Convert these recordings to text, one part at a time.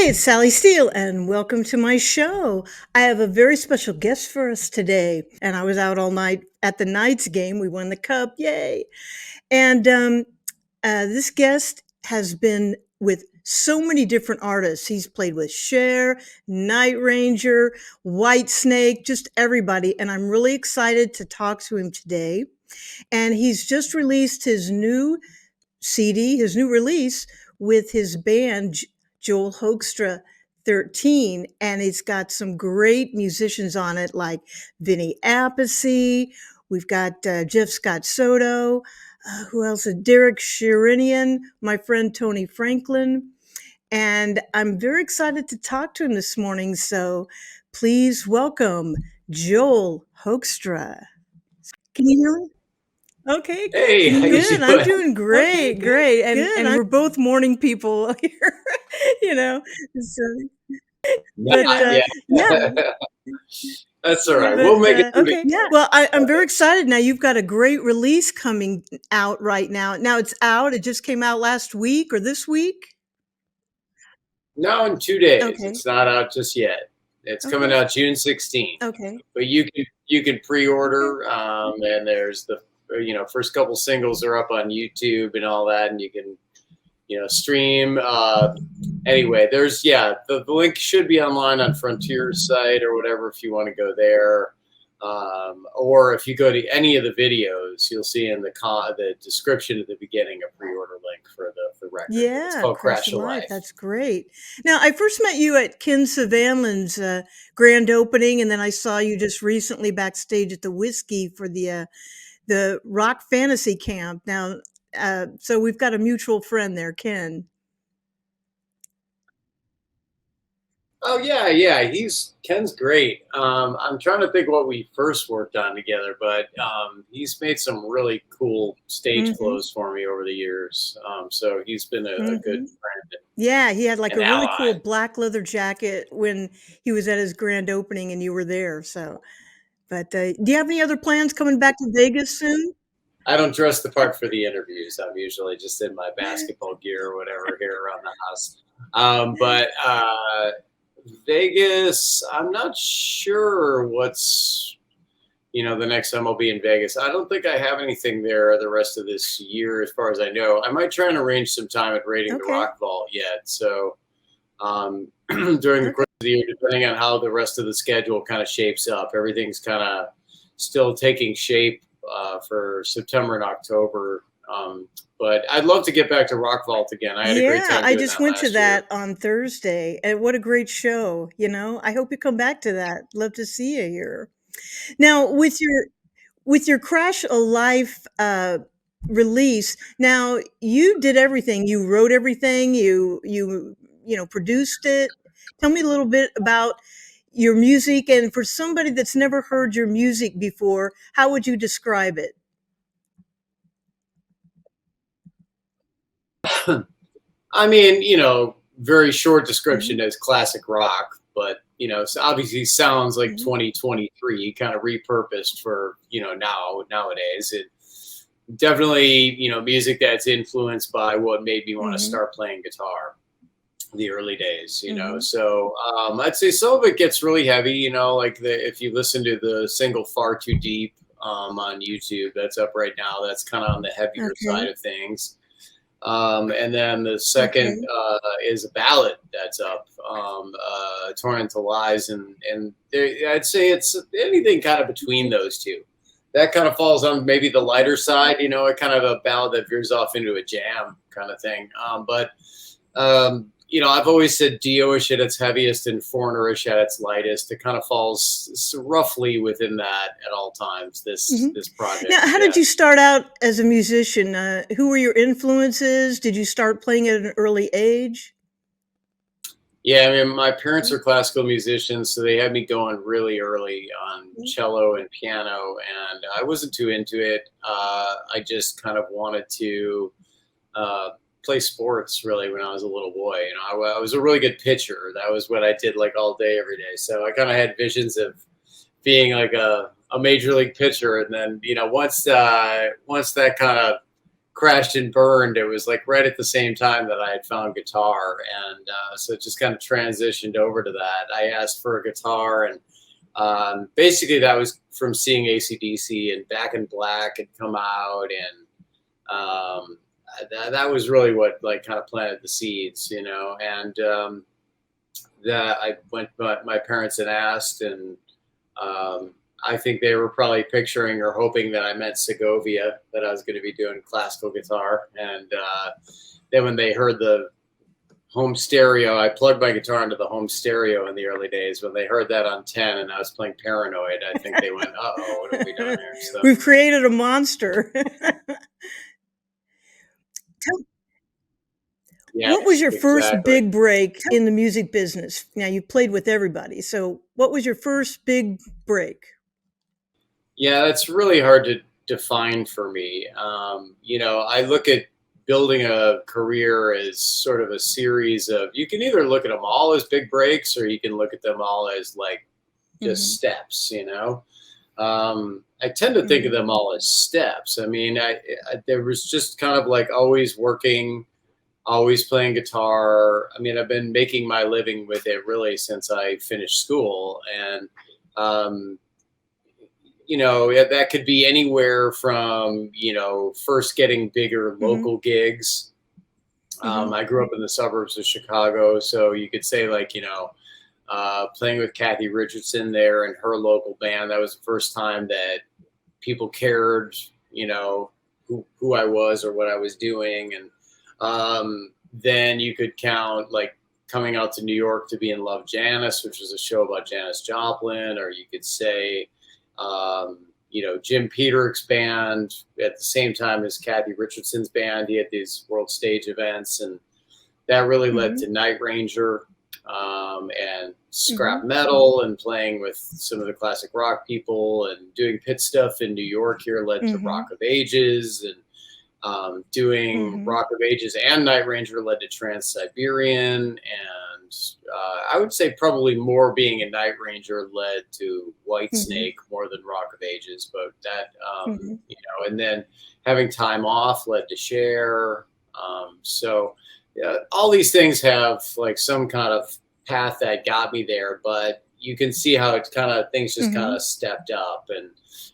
Hey, it's Sally Steele, and welcome to my show. I have a very special guest for us today, and I was out all night at the Knights game. We won the cup, yay! And this guest has been with so many different artists. He's played with Cher, Night Ranger, Whitesnake, just everybody. And I'm really excited to talk to him today. And he's just released his new CD, his new release with his band, Joel Hoekstra 13. And it's got some great musicians on it, like Vinny Appice. We've got Jeff Scott Soto. Who else? Derek Sherinian, my friend Tony Franklin. And I'm very excited to talk to him this morning. So please welcome Joel Hoekstra. Can you hear me? Okay, Hey, how you good. I'm doing? doing great, great. And we're both morning people here, you know. So, but Yeah, yeah, that's all right. but We'll make it through okay. together. Well, I'm very excited now. You've got a great release coming out right now. Now it's out. It just came out last week or this week. Now in 2 days. Okay. It's not out just yet. It's coming Okay. out June 16th. Okay. But you can pre-order, and there's the first couple singles are up on YouTube and all that, and you can stream. Anyway, the link should be online on Frontier's site or whatever if you want to go there. Or if you go to any of the videos, you'll see in the description at the beginning a pre-order link for the record. It's Yeah, called Crash Crash of of Life. Life. That's great. Now, I first met you at Ken Savanland's grand opening, and then I saw you just recently backstage at the Whiskey for the Rock Fantasy Camp. Now, so we've got a mutual friend there, Ken. Oh yeah. Ken's great. I'm trying to think what we first worked on together, but he's made some really cool stage Mm-hmm. clothes for me over the years. So he's been a good friend Yeah, he had like and a really ally. cool black leather jacket when he was at his grand opening and you were there. So, but do you have any other plans coming back to Vegas soon? I don't dress the part for the interviews. I'm usually just in my basketball gear or whatever here around the house. But Vegas, I'm not sure what's the next time I'll be in Vegas. I don't think I have anything there the rest of this year, as far as I know. I might try and arrange some time at Raiding the Okay. Rock Vault yet. So during the course of the year, depending on how the rest of the schedule kind of shapes up, everything's kind of still taking shape for September and October. But I'd love to get back to Rock Vault again. I had a great Yeah, time I doing just that went to last year. that on Thursday, and what a great show, you know? I hope you come back to that. Love to see you here. Now, with your Crash a Life release, now you did everything. You wrote everything, produced it. Tell me a little bit about your music, and for somebody that's never heard your music before, how would you describe it? I mean, very short description as classic rock, but it obviously sounds like Mhm. 2023 kind of repurposed for nowadays. It definitely music that's influenced by what made me want to Mhm. start playing guitar the early days. Mhm. So I'd say some of it gets really heavy. Like if you listen to the single "Far Too Deep" on YouTube, that's up right now. That's kind of on the heavier Okay. side of things. And then the second is a ballad that's up, Torn into Lies, and I'd say it's anything kind of between those two. That kind of falls on maybe the lighter side, a kind of a ballad that veers off into a jam kind of thing. But I've always said Dio-ish at its heaviest and Foreigner-ish at its lightest. It kind of falls roughly within that at all times. This project. Now, how did you start out as a musician? Who were your influences? Did you start playing at an early age? Yeah, I mean, my parents are classical musicians, so they had me going really early on cello and piano, and I wasn't too into it. I just kind of wanted to play sports really when I was a little boy. I was a really good pitcher. That was what I did like all day, every day. So I kind of had visions of being like a major league pitcher, and then once that kind of crashed and burned, it was like right at the same time that I had found guitar, and so it just kind of transitioned over to that. I asked for a guitar, and basically that was from seeing AC/DC and Back in Black had come out, and that was really what like kind of planted the seeds, you know. And that I went, my parents had asked, and I think they were probably picturing or hoping that I meant Segovia, that I was going to be doing classical guitar. And then when they heard the home stereo, I plugged my guitar into the home stereo in the early days. When they heard that on 10 and I was playing Paranoid, I think they went, "Uh-oh, what have we done here?" So, We've created a monster. What was yes, your first exactly. big break in the music business? Now, you played with everybody. So, what was your first big break? Yeah, that's really hard to define for me. You know, I look at building a career as sort of a series of, you can either look at them all as big breaks or you can look at them all as like just Mhm. steps, you know? I tend to think of Mhm. them all as steps. I mean, there was just kind of like always working, always playing guitar. I mean, I've been making my living with it really since I finished school. And, um, you know, that could be anywhere from, you know, first getting bigger Mhm. local gigs. Mhm. I grew up in the suburbs of Chicago, so you could say, like, you know, playing with Kathy Richardson there and her local band. That was the first time that people cared, you know, who I was or what I was doing. And then you could count like coming out to New York to be in Love Janis, which was a show about Janis Joplin, or you could say, you know, Jim Peterick's band at the same time as Kathy Richardson's band. He had these world stage events, and that really led Mhm. to Night Ranger, and scrap Mhm. metal, and playing with some of the classic rock people, and doing pit stuff in New York here led to Rock Mhm. of Ages, and doing Mhm. Rock of Ages and Night Ranger led to Trans Siberian, and I would say probably more being a Night Ranger led to Mhm. Whitesnake more than Rock of Ages, but that Mhm. you know, and then having time off led to Cher. So yeah, all these things have like some kind of path that got me there, but you can see how it's kind of things just kind Mhm. of stepped up, and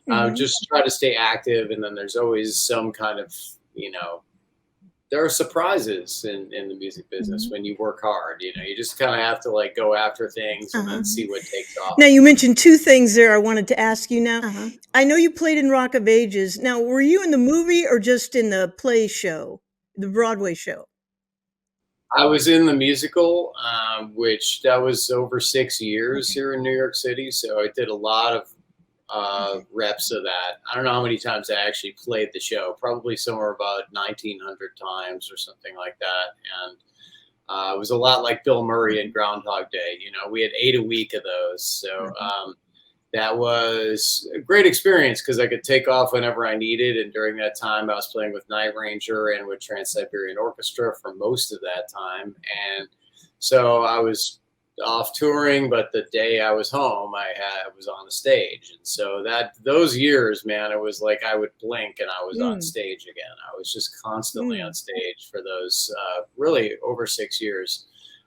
Mhm. just try to stay active. And then there's always some kind of, you know, there are surprises in the music business Mhm. when you work hard. You know, you just kind of have to like go after things and Uh-huh. then see what takes off. Now, you mentioned 2 things there I wanted to ask you now. Uh-huh. I know you played in Rock of Ages. Now, were you in the movie or just in the play show, the Broadway show? I was in the musical, which that was over 6 years Okay, here in New York City. So I did a lot of okay. reps of that. I don't know how many times I actually played the show. Probably somewhere about 1,900 times or something like that. And it was a lot like Bill Murray in Mhm, Groundhog Day. You know, we had 8 a week of those. So mhm, that was a great experience because I could take off whenever I needed. And during that time, I was playing with Night Ranger and with Trans Siberian Orchestra for most of that time. And so I was off touring, but the day I was home, I was on the stage. And so that those years, man, it was like I would blink and I was on mm, stage again. I was just constantly on mm, stage for those really over 6 years.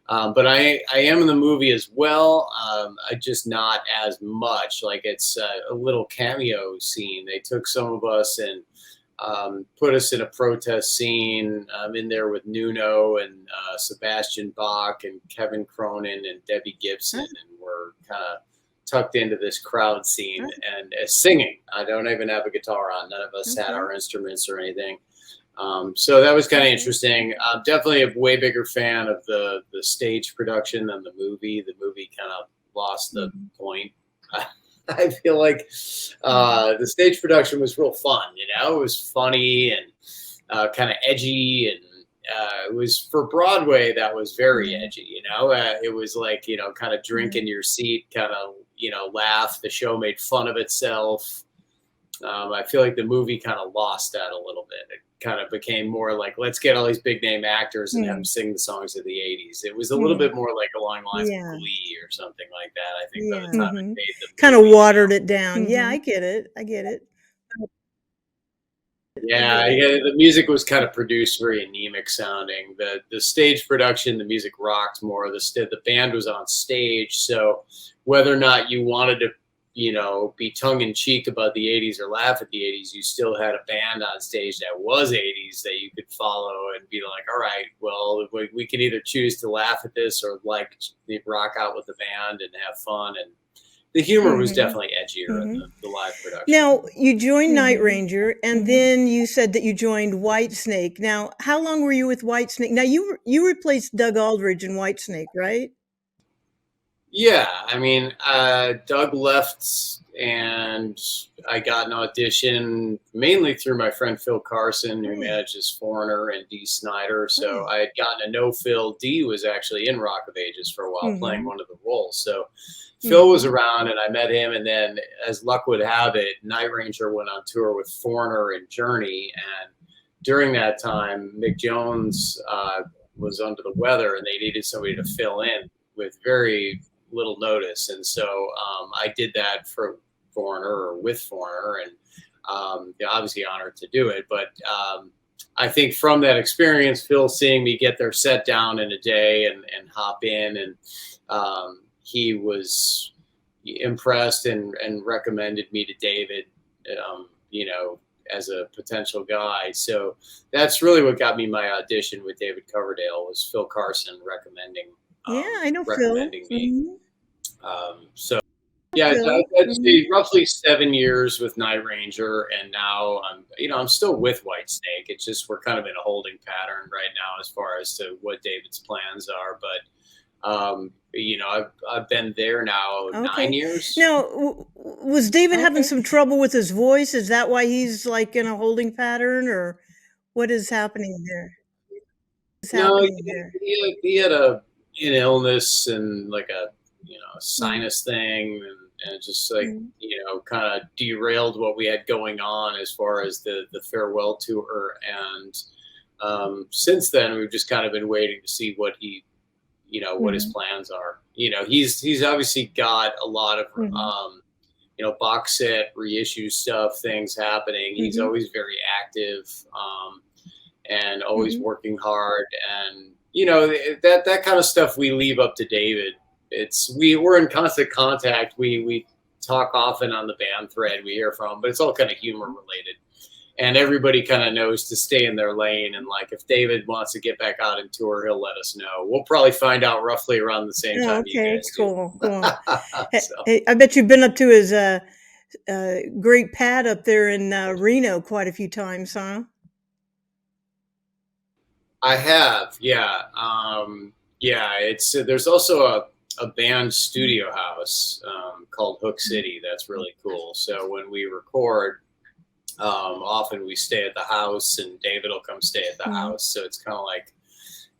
But I am in the movie as well. I just not as much. Like it's a little cameo scene. They took some of us and put us in a protest scene in there with Nuno and Sebastian Bach and Kevin Cronin and Debbie Gibson, huh, and we're kind of tucked into this crowd scene huh, and singing. I don't even have a guitar on. None of us had okay, our instruments or anything. So that was kind of okay. interesting. I'm definitely a way bigger fan of the stage production than the movie. The movie kind of lost the Mhm, point. I feel like mhm, the stage production was real fun. You know, it was funny and kind of edgy, and it was for Broadway. That was very mhm, edgy. You know, it was like, you know, kind of drink mhm, in your seat, kind of, you know, laugh. The show made fun of itself. I feel like the movie kind of lost that a little bit. It kind of became more like, let's get all these big name actors and have them mm, sing the songs of the 80s. It was a little mm, bit more like along the lines of Yeah. Glee or something like that, I think, by the Yeah. time it mhm. made the Kinda movie, you watered know? it down. Yeah, Mhm. I get it, I get it. Yeah, yeah, the music was kind of produced very anemic sounding. The stage production, the music rocked more. The band was on stage, so whether or not you wanted to, be tongue in cheek about the '80s or laugh at the '80s, you still had a band on stage that was '80s that you could follow and be like, all right, well, we can either choose to laugh at this or like rock out with the band and have fun. And the humor was Mhm. definitely edgier in Mhm. the live production. Now, you joined Night Ranger, and then you said that you joined Whitesnake. Now, how long were you with Whitesnake? Now, you replaced Doug Aldridge in Whitesnake, right? Yeah, I mean, Doug left, and I got an audition mainly through my friend Phil Carson, who Oh, manages Foreigner and Dee Snider. So oh. I had gotten a no Phil. Dee was actually in Rock of Ages for a while, playing Mhm. one of the roles. So Phil was Mhm. around, and I met him. And then, as luck would have it, Night Ranger went on tour with Foreigner and Journey. And during that time, Mick Jones was under the weather, and they needed somebody to fill in with very little notice. And so I did that for Foreigner or with Foreigner, and obviously honored to do it. But I think from that experience, Phil seeing me get their set down in a day and hop in, and he was impressed and recommended me to David, as a potential guy. So that's really what got me my audition with David Coverdale, was Phil Carson Yeah, I know Phil. recommending me. Mhm. So yeah, Phil. I'd Mhm. say roughly 7 years with Night Ranger, and now I'm still with Whitesnake. It's just we're kind of in a holding pattern right now as far as to what David's plans are. But I've been there now 9 Okay. years. Now, was David having Okay. some trouble with his voice? Is that why he's like in a holding pattern, or what is happening there? What's No, happening there? he had an illness and like a Mhm. sinus thing, and just like Mhm. kind of derailed what we had going on as far as the farewell tour. And since then, we've just kind of been waiting to see what what his Mhm. plans are. He's obviously got a lot of Mhm. box set reissue stuff, things happening. He's Mhm. always very active. And always Mhm. working hard, and that kind of stuff we leave up to David. We're in constant contact. We talk often on the band thread. We hear from him, but it's all kind of humor related, and everybody kind of knows to stay in their lane. And like, if David wants to get back out and tour, he'll let us know. We'll probably find out roughly around the same Oh, time you okay. guys do. Cool, cool. So Hey, I bet you've been up to his, great pad up there in, Reno quite a few times, huh? I have, yeah. Yeah, it's there's also a band Mhm. studio house called Hook City that's really cool. So when we record, often we stay at the house, and David will come stay at the Mhm. house. So it's kind of like,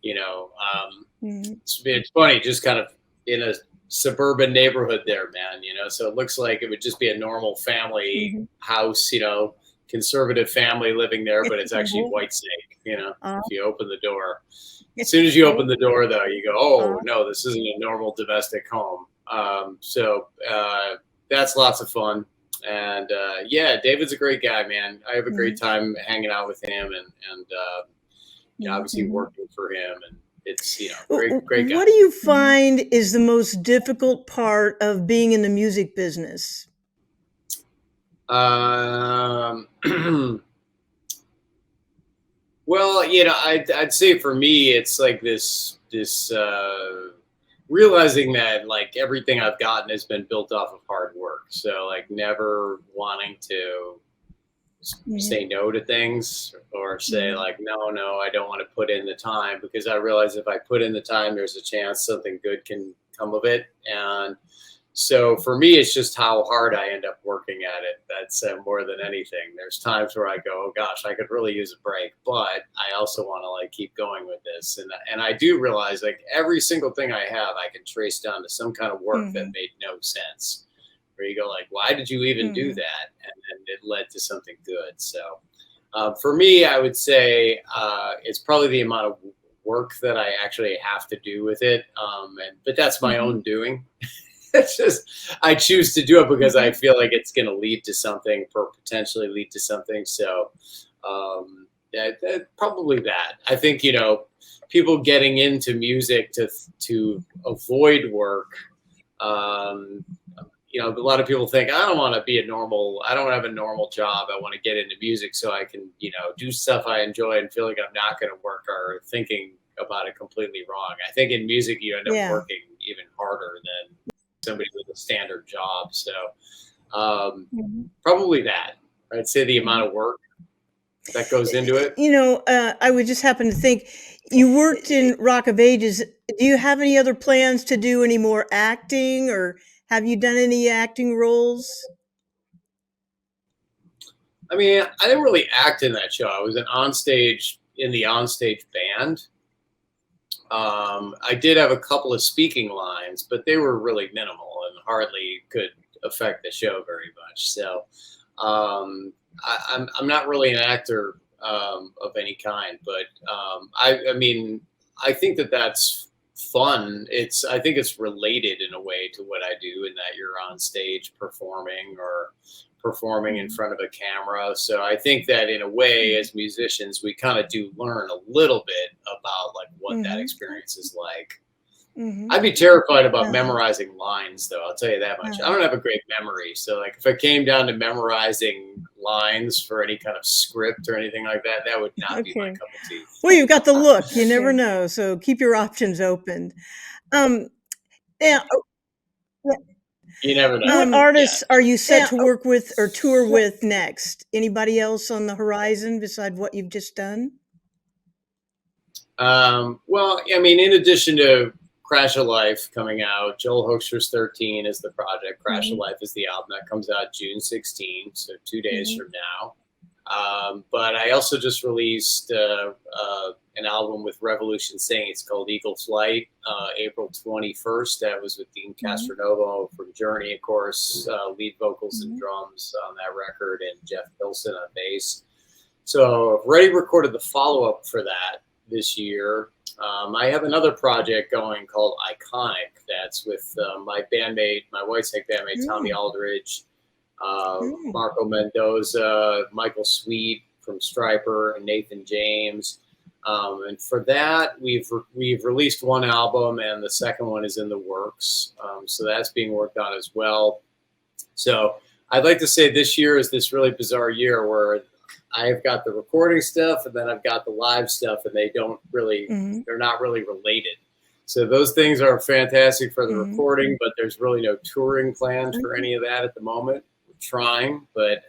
you know, um, Mhm. it's funny, just kind of in a suburban neighborhood there, man. So it looks like it would just be a normal family Mhm. house, conservative family living there, but it's actually Mhm. Whitesnake. Uh, If you open the door, as soon as you open cool. the door, though, you go, Uh, "Oh no, this isn't a normal domestic home." So that's lots of fun, and yeah, David's a great guy, man. I have a great mhm. time hanging out with him, and Mhm. obviously Mhm. working for him, and it's great What guy. do you find is the most difficult part of being in the music business? Um, well, I'd say for me, it's like this realizing that like everything I've gotten has been built off of hard work. So like never wanting to Mhm. say no to things, or say Mhm. like no, I don't want to put in the time, because I realize if I put in the time, there's a chance something good can come of it. And so for me, it's just how hard I end up working at it. That's more than anything. There's times where I go, oh gosh, I could really use a break, but I also want to like keep going with this. And I do realize like every single thing I have, I can trace down to some kind of work that Mhm. made no sense. Where you go like, why did you even do Mhm. that? And then it led to something good. So for me, I would say it's probably the amount of work that I actually have to do with it. But that's my Mhm. own doing. It's just I choose to do it because I Mhm. feel like it's going to lead to something, or potentially lead to something. So Probably that. I think people getting into music to avoid work. Um, a lot of people think I don't want to be a normal. I don't have a normal job. I want to get into music so I can do stuff I enjoy and feel like I'm not going to work, or thinking about it completely wrong. I think in music you end up Yeah. working even harder than somebody with a standard job. So probably that. I'd say the amount of work that goes into it. I would just happen to think you worked in Rock of Ages. Do you have any other plans to do any more acting, or have you done any acting roles? I mean, I didn't really act in that show. I was in the onstage band. I did have a couple of speaking lines, but they were really minimal and hardly could affect the show very much. So I'm not really an actor of any kind, but I mean, I think that's fun. I think it's related in a way to what I do, in that you're on stage performing or performing in front of a camera. So I think that in a way, as musicians, we kind of do learn a little bit about like what that experience is like. I'd be terrified about memorizing lines, though. I'll tell you that much. I don't have a great memory, so like if it came down to memorizing lines for any kind of script or anything like that, that would not be my cup of tea. Well, you've got the look. You never know, so keep your options open. Yeah. You never know. What artists are you set to work with or tour with next? Anybody else on the horizon besides what you've just done? Well, I mean, in addition to Crash of Life coming out, Joel Hoekstra's 13 is the project. Crash of Life is the album that comes out June 16th, so 2 days from now. But I also just released an album with Revolution Singing. It's called Eagle Flight, April 21st. That was with Dean Castronovo from Journey, of course, lead vocals and drums on that record, and Jeff Pilson on bass. So I've already recorded the follow-up for that this year. I have another project going called Iconic. That's with my Whitesnake bandmate, Tommy Aldridge, Marco Mendoza, Michael Sweet from Stryper, and Nathan James. And for that, we've released one album, and the second one is in the works. So that's being worked on as well. So I'd like to say this year is this really bizarre year where I've got the recording stuff and then I've got the live stuff, and they're not really related. So those things are fantastic for the recording, but there's really no touring plans for any of that at the moment. We're trying, but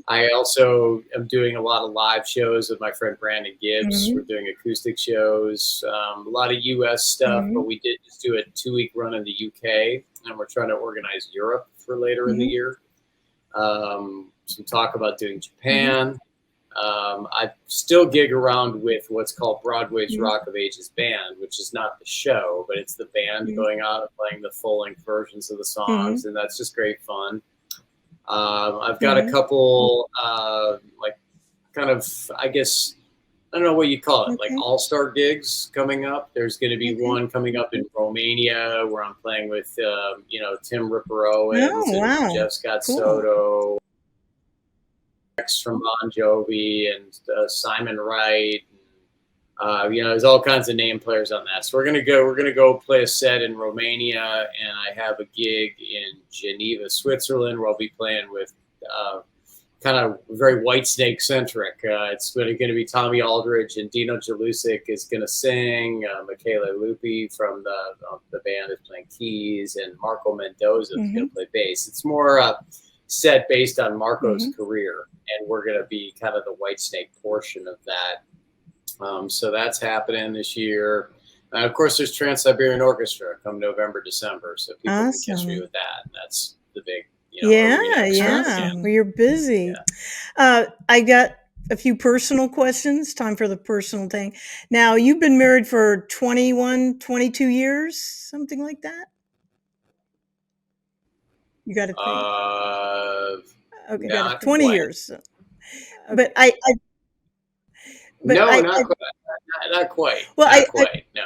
I also am doing a lot of live shows with my friend Brandon Gibbs. We're doing acoustic shows, a lot of US stuff, but we did just do a 2-week run in the UK, and we're trying to organize Europe for later in the year. Some talk about doing Japan. I still gig around with what's called Broadway's Rock of Ages Band, which is not the show, but it's the band going out and playing the full-length versions of the songs, and that's just great fun. I've got a couple, I guess, I don't know what you call it, like all-star gigs coming up. There's going to be one coming up in Romania where I'm playing with, Tim Ripper Owens and Jeff Scott Soto, from Bon Jovi, and Simon Wright. There's all kinds of name players on that. So we're gonna go play a set in Romania, and I have a gig in Geneva, Switzerland, where I'll be playing with kind of very Whitesnake centric. It's going to be Tommy Aldridge, and Dino Jalusic is going to sing. Michaela Lupi from the band is playing keys, and Marco Mendoza is going to play bass. It's more set based on Marco's career, and we're going to be kind of the Whitesnake portion of that. So that's happening this year. Of course, there's Trans-Siberian Orchestra come November, December, so people can catch me with that. And that's the big, yeah. Well, you're busy. Yeah. I got a few personal questions. Time for the personal thing. Now, you've been married for 21, 22 years, something like that? You got to think. Okay, got 20 years. But not quite. Well, not quite. No.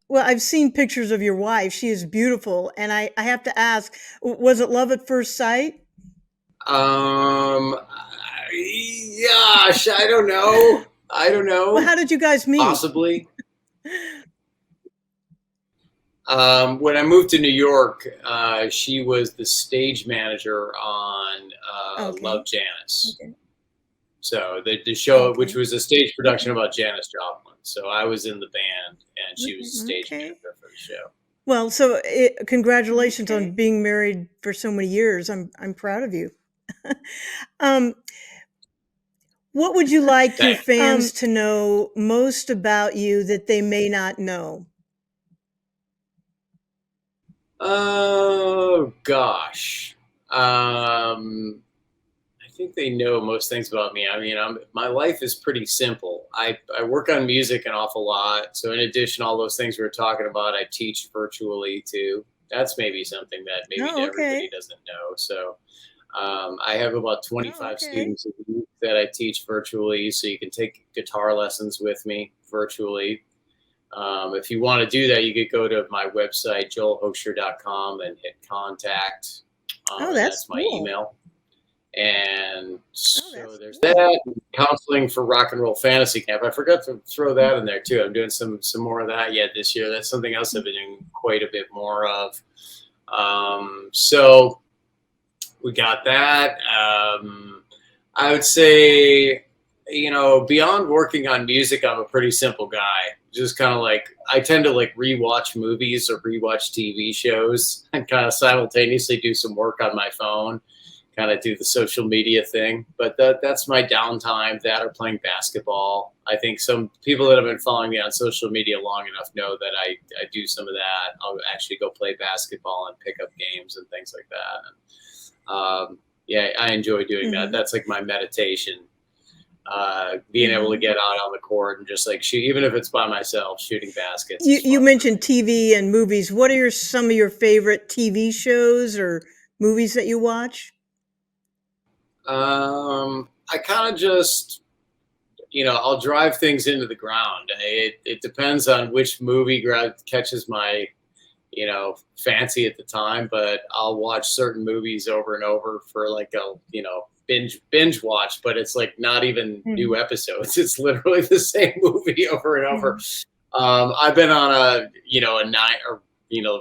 Well, I've seen pictures of your wife. She is beautiful, and I have to ask: was it love at first sight? Gosh, I don't know. I don't Well, know. how did you guys meet? Possibly. When I moved to New York, she was the stage manager on Okay. Love Janis. Okay. So the show, which Okay. was a stage production Okay. about Janis Joplin. So I was in the band, and she was the stage Okay. manager for the show. Well, so congratulations on Okay. being married for so many years. I'm proud of you. um, what would you like your Thanks. fans to know most about you that they may not know? Oh gosh. I think they know most things about me. I mean, my life is pretty simple. I work on music an awful lot. So in addition to all those things we were talking about, I teach virtually too. That's maybe something that maybe Oh, everybody okay. doesn't know. So I have about Oh, 25 okay. students a week that I teach virtually. So you can take guitar lessons with me virtually. If you want to do that, you could go to my website, joelhoekstra.com, and hit contact. Oh, And that's that's my cool. email. And Oh, so that's there's cool. that. Counseling for Rock and Roll Fantasy Camp. I forgot to throw that in there too. I'm doing some more of that yet this year. That's something else I've been doing quite a bit more of. So we got that. I would say, beyond working on music, I'm a pretty simple guy. Just kind of like, I tend to like rewatch movies or rewatch TV shows and kind of simultaneously do some work on my phone, kind of do the social media thing. But that's my downtime, that or playing basketball. I think some people that have been following me on social media long enough know that I do some of that. I'll actually go play basketball and pick up games and things like that. Yeah, I enjoy doing that. Mhm. That's like my meditation. Being able to Mhm. get out on the court and just like shoot, even if it's by myself, shooting baskets is You fun for mentioned TV and movies. What are some of your favorite TV shows or movies that you watch? me. I kind of just, I'll drive things into the ground. It depends on which movie catches my, fancy at the time, but I'll watch certain movies over and over for like a, binge watch, but it's like not even new Mhm. episodes. It's literally the same movie over and over. Mhm. I've been on a,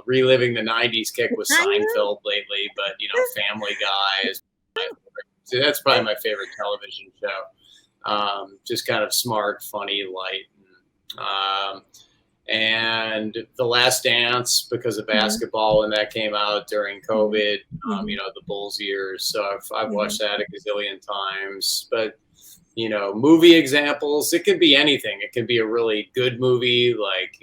reliving the '90s kick with I know. Seinfeld lately, but Family Guy is so that's probably my favorite television show. Just kind of smart, funny, light. And The Last Dance because of Mhm. basketball when that came out during Mhm. COVID, Mhm. the Bulls years. So I've watched Mhm. that a gazillion times. But movie examples, it can be anything. It can be a really good movie, like,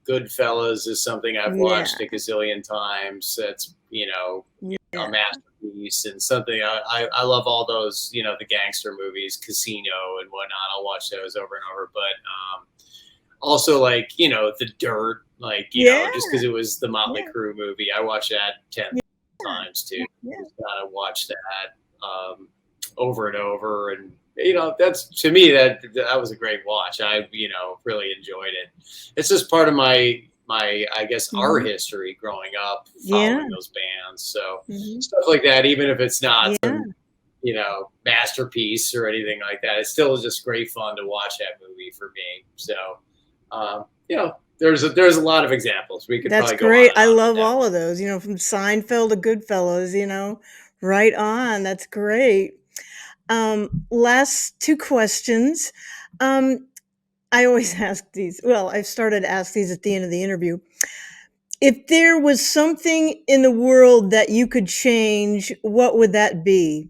Goodfellas is something I've Yeah. watched a gazillion times. That's, a Yeah. masterpiece and something I love all those, the gangster movies, Casino and whatnot. I'll watch those over and over. But also like, The Dirt, like, Yeah. just because it was the Motley Yeah. Crue movie, I watched that 10 Yeah. times too. Yeah. Just gotta watch that over and over. And, that's to me, that was a great watch. I, really enjoyed it. It's just part of my I guess our Mhm. history growing up Yeah. following those bands. So Mhm. stuff like that, even if it's not Yeah. some, masterpiece or anything like that, it's still just great fun to watch that movie for me. So, there's a lot of examples. We could That's probably go on great. and I on with love that all one. of those, from Seinfeld to Goodfellas, right on. That's great. Last 2 questions. Um, I always ask these. Well, I've started to ask these at the end of the interview. If there was something in the world that you could change, what would that be?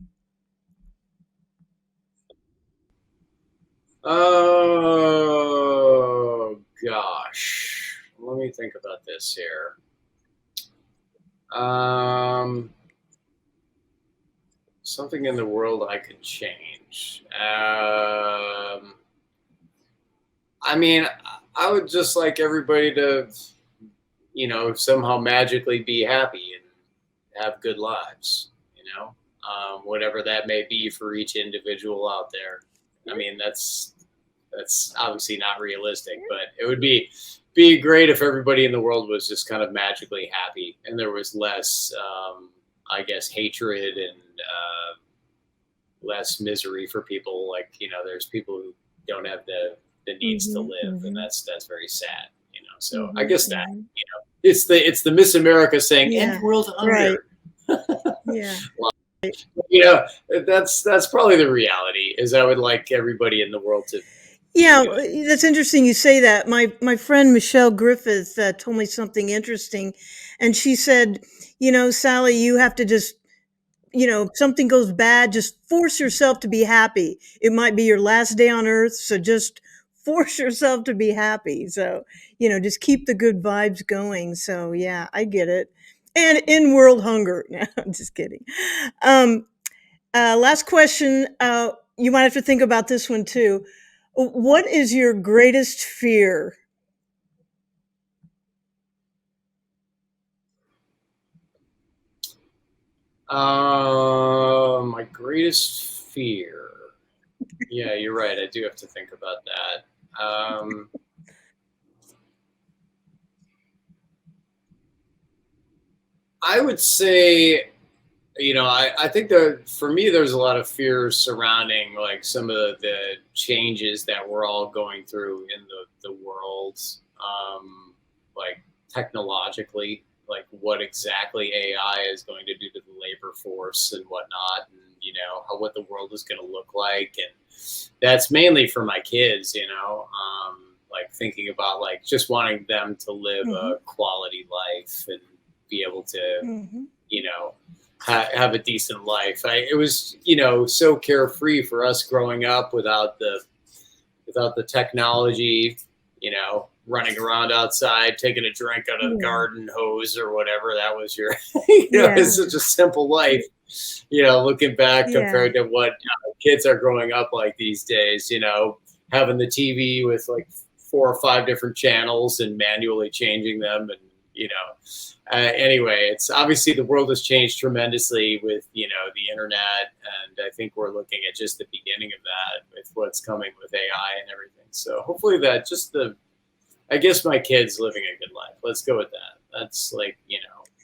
Oh gosh, let me think about this here. Um, Something in the world I could change. I mean, I would just like everybody to, somehow magically be happy and have good lives. Whatever that may be for each individual out there. I mean, that's obviously not realistic, but it would be great if everybody in the world was just kind of magically happy and there was less, I guess, hatred and less misery for people. Like, there's people who don't have the needs to Mhm, live, and mhm, that's very sad. So I mhm, guess that mhm. it's the Miss America saying end Yeah, world right. hunger. Yeah. you know that's probably the reality. Is I would like everybody in the world to be Yeah, good. that's interesting you say that. My friend Michelle Griffith told me something interesting, and she said, "Sally, you have to just if something goes bad, just force yourself to be happy. It might be your last day on earth, so just force yourself to be happy. So, just keep the good vibes going." So, yeah, I get it. And in world hunger. No, I'm just kidding. Um, Last question. You might have to think about this one too. What is your greatest fear? My greatest fear. Yeah, you're right. I do have to think about that. I would say, I think that for me, there's a lot of fears surrounding like some of the changes that we're all going through in the world, like technologically, like what exactly AI is going to do to the labor force and whatnot, and what the world is going to look like, and that's mainly for my kids, like thinking about like just wanting them to live Hmm. a quality life and be able to, Hmm. you know, have a decent life. It was, so carefree for us growing up without the technology, running around outside, taking a drink out of the Yeah. garden hose or whatever. That was your, it's Yeah. such a simple life, looking back Yeah. compared to what kids are growing up like these days, having the TV with like 4 or 5 different channels and manually changing them. And, anyway, it's obviously the world has changed tremendously with, the internet. And I think we're looking at just the beginning of that with what's coming with AI and everything. So hopefully that I guess my kids living a good life. Let's go with that. That's like,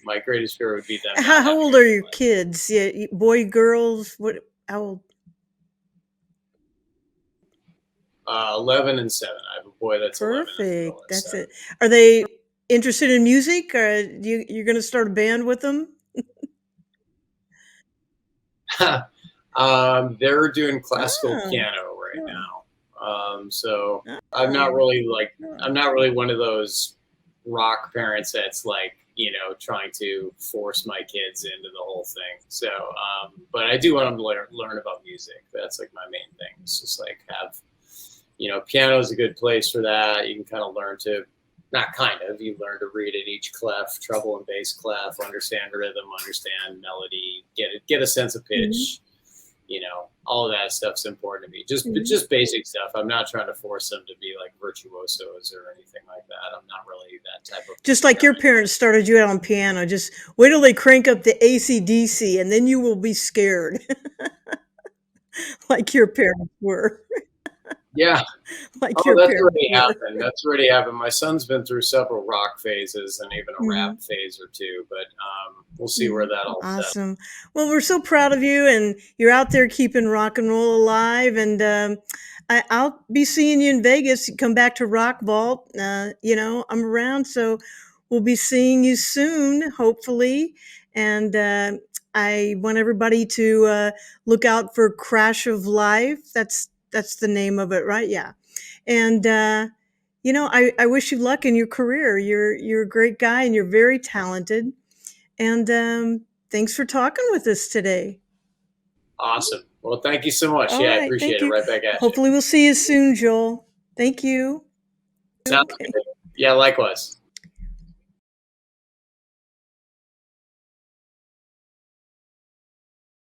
my greatest fear would be them not How having old a are good your life. kids? Yeah, boy, girls. What? How old? 11 and 7. I have a boy that's 11 and a girl Perfect. that's That's 7. it. Are they interested in music? Or you're going to start a band with them? They're doing classical Oh, piano right oh, now. So I'm not oh, really like oh. I'm not really one of those rock parents that's like trying to force my kids into the whole thing. So, but I do want them to learn about music. That's like my main thing. It's just like have piano is a good place for that. You can kind of learn to not kind of you learn to read at each clef, treble and bass clef, understand rhythm, understand melody, get a sense of Mhm, pitch. All of that stuff's important to me. mhm. Just basic stuff. I'm not trying to force them to be like virtuosos or anything like that. I'm not really that type of Just music like your guy. parents started you out on piano. Just wait till they crank up the AC/DC, and then you will be scared, like your parents were. Yeah. Like Oh, your that's parents already were. happened. That's already happened. My son's been through several rock phases and even a Mhm. rap phase or two, but we'll see where Mhm. that all settles. Awesome. Well, we're so proud of you, and you're out there keeping rock and roll alive. And I'll be seeing you in Vegas. Come back to Rock Vault. I'm around, so we'll be seeing you soon, hopefully. And I want everybody to look out for Crash of Life. That's the name of it, right? Yeah. And I wish you luck in your career. You're a great guy, and you're very talented. And thanks for talking with us today. Awesome. Well, thank you so much. All Yeah, I right. appreciate Thank it. you. Right back at you. Hopefully, we'll see you soon, Joel. Thank you. Sounds Okay. good. Yeah, likewise.